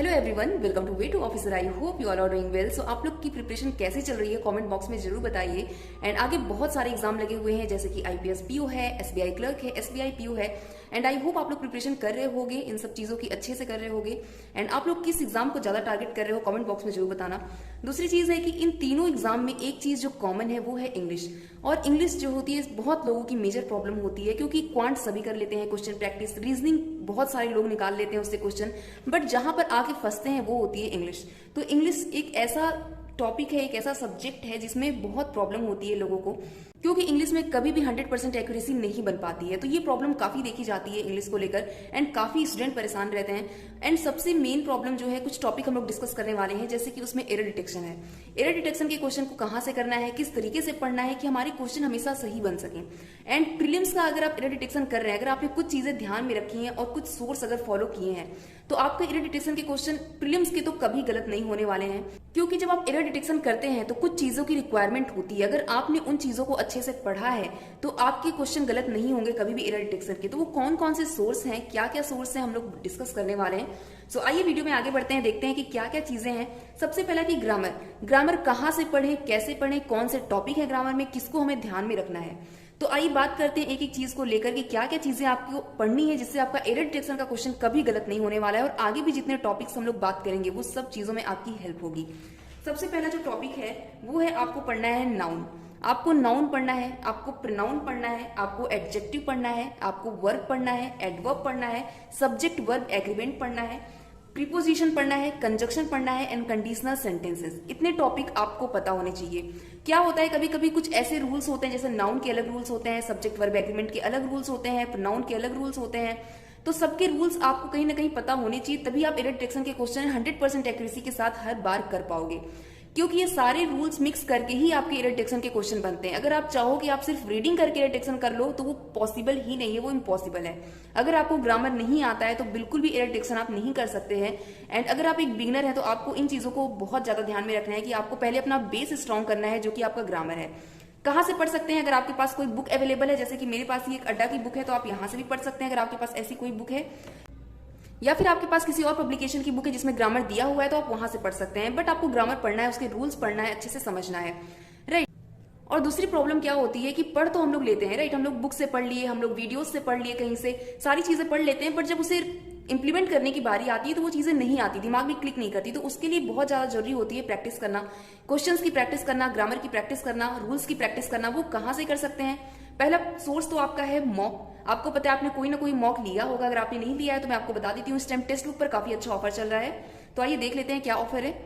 Hello everyone, welcome to way to officer. I hope you all are doing well. So आप लोग की preparation कैसे चल रही है कमेंट बॉक्स में जरूर बताइए। एंड आगे बहुत सारे एग्जाम लगे हुए हैं जैसे कि आईपीएस पीओ है, एसबीआई क्लर्क है, एसबीआई पीओ है। एंड आई होप आप लोग प्रिपरेशन कर रहे होगे, इन सब चीजों की अच्छे से कर रहे होगे। एंड आप लोग किस एग्जाम को ज्यादा टारगेट कर रहे हो कमेंट बॉक्स में जरूर बताना। दूसरी चीज है कि इन तीनों एग्जाम में एक चीज जो कॉमन है वो है इंग्लिश। और इंग्लिश जो होती है बहुत लोगों की मेजर प्रॉब्लम होती है, क्योंकि क्वांट सभी कर लेते हैं, क्वेश्चन प्रैक्टिस, रीजनिंग बहुत सारे लोग निकाल लेते हैं उससे क्वेश्चन, बट जहां पर आके फंसते हैं वो होती है इंग्लिश। तो इंग्लिश एक ऐसा टॉपिक है, एक ऐसा सब्जेक्ट है जिसमें बहुत प्रॉब्लम होती है लोगों को, क्योंकि इंग्लिश में कभी भी 100% एक्यूरेसी नहीं बन पाती है। तो ये प्रॉब्लम काफी देखी जाती है इंग्लिश को लेकर एंड काफी स्टूडेंट परेशान रहते हैं। एंड सबसे मेन प्रॉब्लम जो है, कुछ टॉपिक हम लोग डिस्कस करने वाले हैं, जैसे कि उसमें एरर डिटेक्शन है। एरर डिटेक्शन के क्वेश्चन को कहां से करना है, किस तरीके से पढ़ना है कि हमारे क्वेश्चन हमेशा सही बन सके। एंड प्रीलिम्स का अगर आप एरर डिटेक्शन कर रहे हैं, अगर आपने कुछ चीजें ध्यान में रखी हैं और कुछ सोर्स अगर फॉलो किए हैं, तो आपके एरर डिटेक्शन के क्वेश्चन प्रीलिम्स के तो कभी गलत नहीं होने वाले हैं। क्योंकि जब आप एरर डिटेक्शन करते हैं तो कुछ चीजों की रिक्वायरमेंट होती है, अगर आपने उन चीजों को अच्छे से पढ़ा है तो आपके क्वेश्चन गलत नहीं होंगे कभी भी एरर डिटेक्शन के। तो वो कौन कौन से सोर्स हैं, क्या क्या सोर्स हैं, हम लोग डिस्कस करने वाले हैं। सो आइए वीडियो में आगे बढ़ते हैं, देखते हैं कि क्या क्या चीजें हैं। सबसे पहला कि ग्रामर कहां से पढ़े, कैसे पढ़े, कौन से टॉपिक है ग्रामर में, किसको हमें ध्यान में रखना है। तो आइए बात करते हैं एक एक चीज को लेकर कि क्या क्या चीजें आपको पढ़नी है जिससे आपका एरर डिटेक्शन का क्वेश्चन कभी गलत नहीं होने वाला है। और आगे भी जितने टॉपिक्स हम लोग बात करेंगे वो सब चीजों में आपकी हेल्प होगी। सबसे पहला जो टॉपिक है वो है, आपको पढ़ना है नाउन। आपको नाउन पढ़ना है, आपको प्रोनाउन पढ़ना है, आपको एडजेक्टिव पढ़ना है, आपको वर्ब पढ़ना है, एडवर्ब पढ़ना है, सब्जेक्ट वर्ब एग्रीमेंट पढ़ना है, प्रीपोजिशन पढ़ना है, कंजक्शन पढ़ना है एंड कंडीशनल सेंटेंसेस। इतने टॉपिक आपको पता होने चाहिए। क्या होता है, कभी कभी कुछ ऐसे रूल्स होते हैं, जैसे नाउन के अलग रूल्स होते हैं, सब्जेक्ट वर्ब एग्रीमेंट के अलग रूल्स होते हैं, प्रोनाउन के अलग रूल्स होते हैं। तो सबके रूल्स आपको कहीं ना कहीं पता होने चाहिए, तभी आप एरर डिटेक्शन के क्वेश्चन 100% एक्यूरेसी के साथ हर बार कर पाओगे। क्योंकि ये सारे रूल्स मिक्स करके ही आपके एरर डिटेक्शन के क्वेश्चन बनते हैं। अगर आप चाहो कि आप सिर्फ रीडिंग करके एरर डिटेक्शन कर लो तो वो पॉसिबल ही नहीं है, वो इम्पॉसिबल है। अगर आपको ग्रामर नहीं आता है तो बिल्कुल भी एरर डिटेक्शन आप नहीं कर सकते हैं। एंड अगर आप एक बिगिनर है तो आपको इन चीजों को बहुत ज्यादा ध्यान में रखना है कि आपको पहले अपना बेस स्ट्रॉन्ग करना है, जो कि आपका ग्रामर है। कहां से पढ़ सकते हैं, अगर आपके पास कोई बुक अवेलेबल है, जैसे कि मेरे पास ये एक अड्डा की बुक है, तो आप यहां से भी पढ़ सकते हैं अगर आपके पास ऐसी कोई बुक है, या फिर आपके पास किसी और पब्लिकेशन की बुक है जिसमें ग्रामर दिया हुआ है तो आप वहां से पढ़ सकते हैं। बट आपको ग्रामर पढ़ना है, उसके रूल्स पढ़ना है, अच्छे से समझना है, राइट। और दूसरी प्रॉब्लम क्या होती है कि पढ़ तो हम लोग लेते हैं, राइट, हम लोग बुक से पढ़ लिए, हम लोग वीडियोस से पढ़ लिए, कहीं से सारी चीजें पढ़ लेते हैं, बट जब उसे इंप्लीमेंट करने की बारी आती है तो वो चीजें नहीं आती, दिमाग में क्लिक नहीं करती। तो उसके लिए बहुत ज्यादा जरूरी होती है प्रैक्टिस करना, क्वेश्चंस की प्रैक्टिस करना, ग्रामर की प्रैक्टिस करना, रूल्स की प्रैक्टिस करना। वो कहां से कर सकते हैं? पहला सोर्स तो आपका है मॉक। आपको पता है आपने कोई ना कोई मॉक लिया होगा, अगर आपने नहीं लिया है तो मैं आपको बता देती हूँ, इस टाइम टेक्स्ट बुक पर काफी अच्छा ऑफर चल रहा है। तो आइए देख लेते हैं क्या ऑफर है।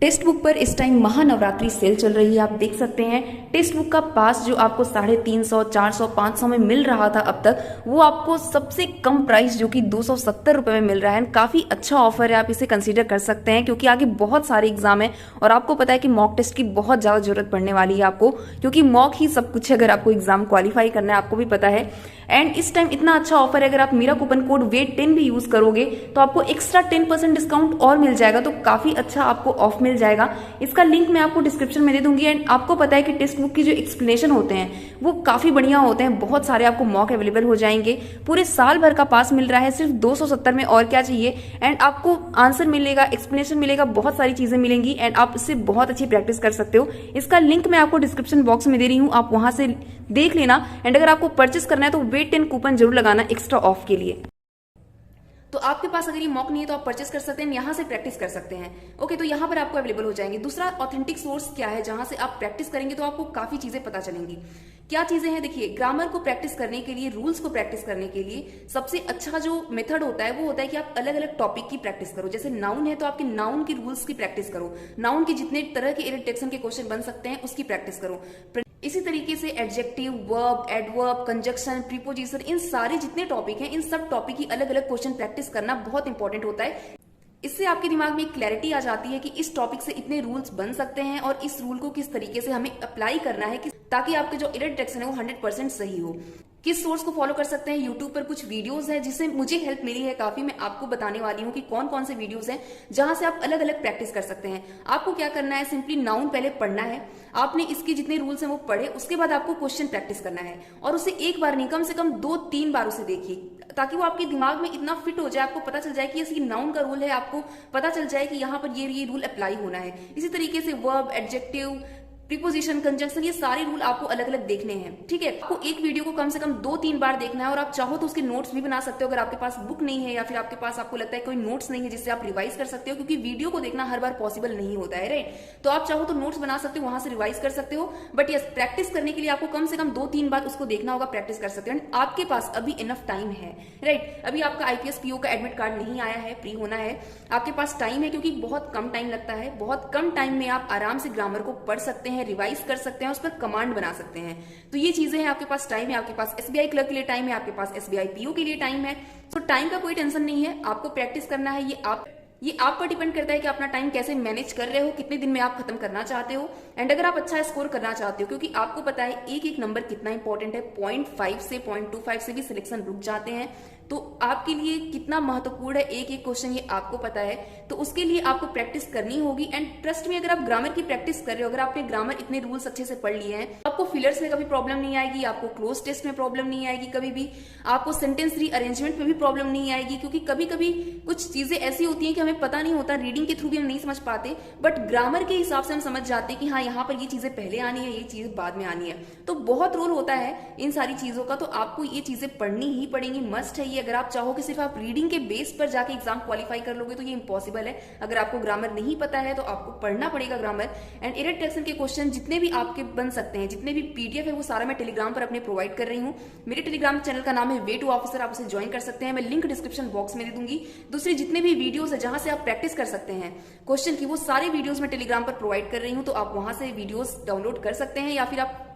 टेक्स्ट बुक पर इस टाइम महानवरात्रि सेल चल रही है, आप देख सकते हैं। टेक्स्ट बुक का पास जो आपको 350, 400, 500 में मिल रहा था अब तक, वो आपको सबसे कम प्राइस जो कि 270 रुपए में मिल रहा है। काफी अच्छा ऑफर है, आप इसे कंसीडर कर सकते हैं, क्योंकि आगे बहुत सारे एग्जाम है और आपको पता है कि मॉक टेस्ट की बहुत ज्यादा जरूरत पड़ने वाली है आपको, क्योंकि मॉक ही सब कुछ है अगर आपको एग्जाम क्वालिफाई करना है, आपको भी पता है। एंड इस टाइम इतना अच्छा ऑफर है, अगर आप मेरा कूपन कोड वेट10 भी यूज करोगे तो आपको एक्स्ट्रा 10% डिस्काउंट और मिल जाएगा, तो काफी अच्छा आपको ऑफ मिल जाएगा। इसका लिंक मैं आपको डिस्क्रिप्शन में दे दूंगी। एंड आपको पता है कि टेक्स्ट बुक की जो एक्सप्लेनेशन होते हैं वो काफी बढ़िया होते हैं, बहुत सारे आपको मॉक अवेलेबल हो जाएंगे। पूरे साल भर का पास मिल रहा है सिर्फ 270 में, और क्या चाहिए। एंड आपको आंसर मिलेगा, एक्सप्लेनेशन मिलेगा, बहुत सारी चीजें मिलेंगी एंड आप इससे बहुत अच्छी प्रैक्टिस कर सकते हो। इसका लिंक मैं आपको डिस्क्रिप्शन बॉक्स में दे रही हूँ, आप वहां से देख लेना। एंड अगर आपको परचेस करना है तो वेट10 कूपन जरूर लगाना एक्स्ट्रा ऑफ के लिए। तो आपके पास अगर ये मॉक नहीं है तो आप परचेस कर सकते हैं, यहाँ से प्रैक्टिस कर सकते हैं। ओके, तो यहाँ पर आपको अवेलेबल हो जाएंगे। दूसरा ऑथेंटिक सोर्स क्या है, जहां से आप प्रैक्टिस करेंगे तो आपको काफी चीजें पता चलेंगी। क्या चीजें हैं, देखिए, ग्रामर को प्रैक्टिस करने के लिए, रूल्स को प्रैक्टिस करने के लिए सबसे अच्छा जो मेथड होता है वो होता है कि आप अलग अलग टॉपिक की प्रैक्टिस करो। जैसे नाउन है तो आपके नाउन के रूल्स की प्रैक्टिस करो, नाउन के जितने तरह के एरर डिटेक्शन के क्वेश्चन बन सकते हैं उसकी प्रैक्टिस करो। इसी तरीके से adjective, verb, adverb, conjunction, preposition, इन सारे जितने टॉपिक हैं, इन सब टॉपिक की अलग अलग क्वेश्चन प्रैक्टिस करना बहुत इंपॉर्टेंट होता है। इससे आपके दिमाग में एक क्लैरिटी आ जाती है कि इस टॉपिक से इतने रूल्स बन सकते हैं और इस रूल को किस तरीके से हमें अप्लाई करना है, ताकि आपके जो एरर डिटेक्शन है वो 100% सही हो। किस सोर्स को फॉलो कर सकते हैं, यूट्यूब पर कुछ वीडियोस हैं जिससे मुझे हेल्प मिली है काफी। मैं आपको बताने वाली हूँ कि कौन कौन से वीडियोस हैं जहां से आप अलग अलग प्रैक्टिस कर सकते हैं। आपको क्या करना है, सिंपली नाउन पहले पढ़ना है, आपने इसके जितने रूल्स हैं वो पढ़े, उसके बाद आपको क्वेश्चन प्रैक्टिस करना है। और उसे एक बार नहीं, कम से कम 2-3 बार उसे देखिए। ताकि वो आपके दिमाग में इतना फिट हो जाए, आपको पता चल जाए कि ये नाउन का रूल है, आपको पता चल जाए कि यहाँ पर ये रूल अप्लाई होना है। इसी तरीके से वर्ब, एडजेक्टिव, प्रीपोजिशन, कंजंक्शन, ये सारे रूल आपको अलग अलग देखने हैं। ठीक है, आपको एक वीडियो को कम से कम 2-3 बार देखना है और आप चाहो तो उसके नोट्स भी बना सकते हो अगर आपके पास बुक नहीं है या फिर आपके पास आपको लगता है कोई नोट्स नहीं है जिससे आप रिवाइज कर सकते हो, क्योंकि वीडियो को देखना हर बार पॉसिबल नहीं होता है, राइट। तो आप चाहो तो नोट्स बना सकते हो, वहां से रिवाइज कर सकते हो, बट यस प्रैक्टिस करने के लिए आपको कम से कम 2-3 बार उसको देखना होगा, प्रैक्टिस कर सकते हो। आपके पास अभी इनफ टाइम है, राइट। अभी आपका आईपीएस पीओ का एडमिट कार्ड नहीं आया है, प्री होना है, आपके पास टाइम है, क्योंकि बहुत कम टाइम लगता है। बहुत कम टाइम में आप आराम से ग्रामर को पढ़ सकते हैं, रिवाइज कर सकते हैं, उस पर कमांड बना सकते हैं। तो ये चीजें हैं, आपके पास टाइम है, आपके पास एसबीआई क्लर्क के लिए टाइम है, आपके पास एसबीआई पीओ के लिए टाइम है। तो टाइम का कोई टेंशन नहीं है, आपको प्रैक्टिस करना है। ये आप पर डिपेंड करता है कि अपना टाइम कैसे मैनेज कर रहे हो, कितने दिन में आप खत्म करना चाहते हो, एंड अगर आप अच्छा स्कोर करना चाहते हो, क्योंकि आपको पता है एक एक नंबर कितना इंपॉर्टेंट है। 0.5 से 0.25 से भी सिलेक्शन रुक जाते हैं, तो आपके लिए कितना महत्वपूर्ण है एक एक क्वेश्चन, ये आपको पता है। तो उसके लिए आपको प्रैक्टिस करनी होगी। एंड ट्रस्ट में, अगर आप ग्रामर की प्रैक्टिस कर रहे हो, अगर आपने ग्रामर इतने रूल्स अच्छे से पढ़ लिए हैं, आपको फिलर्स में कभी प्रॉब्लम नहीं आएगी, आपको क्लोज टेस्ट में प्रॉब्लम नहीं आएगी, कभी भी आपको सेंटेंस रीअरेंजमेंट में भी प्रॉब्लम नहीं आएगी। क्योंकि कभी कभी कुछ चीजें ऐसी होती हैं कि हमें पता नहीं होता, रीडिंग के थ्रू भी हम नहीं समझ पाते, बट ग्रामर के हिसाब से हम समझ जाते हैं कि हाँ यहाँ पर ये चीजें पहले आनी है, ये चीज बाद में आनी है। तो बहुत रोल होता है इन सारी चीजों का, तो आपको ये चीजें पढ़नी ही पड़ेंगी, मस्ट है ये। अगर आप चाहो कि सिर्फ आप रीडिंग के बेस पर जाके एग्जाम क्वालिफाई कर लोगे तो ये इम्पॉसिबल है। अगर आपको ग्रामर नहीं पता है तो आपको पढ़ना पड़ेगा ग्रामर। एंड इरेक्टेशन के क्वेश्चन जितने भी आपके बन सकते हैं, जितने भी पीडीएफ है, वो सारा मैं टेलीग्राम पर अपने प्रोवाइड कर रही हूँ। मेरे टेलीग्राम चैनल का नाम है वे टू ऑफिसर, आप उसे ज्वाइन कर सकते हैं, मैं लिंक डिस्क्रिप्शन बॉक्स में दे दूंगी। दूसरे जितने भी वीडियोस है जहां से आप प्रैक्टिस कर सकते हैं क्वेश्चन की, वो सारे वीडियोस मैं टेलीग्राम पर प्रोवाइड कर रही हूँ, तो आप वहां से वीडियोस डाउनलोड कर सकते हैं या फिर आप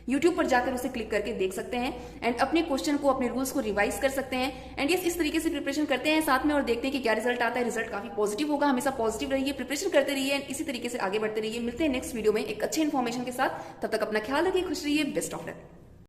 यूट्यूब पर जाकर उसे क्लिक करके देख सकते हैं एंड अपने क्वेश्चन को, अपने रूल्स को रिवाइज कर सकते हैं। एंड इस तरीके से प्रिपरेशन करते हैं साथ में और देखते हैं कि क्या रिजल्ट आता है। रिजल्ट काफी पॉजिटिव होगा, हमेशा पॉजिटिव रहिए, प्रिपरेशन करते रहिए एंड इसी तरीके से आगे बढ़ते रहिए। मिलते हैं नेक्स्ट वीडियो में एक अच्छे इन्फॉर्मेशन के साथ, तब तक अपना ख्याल रखिए, खुश रहिए, बेस्ट ऑफ लक।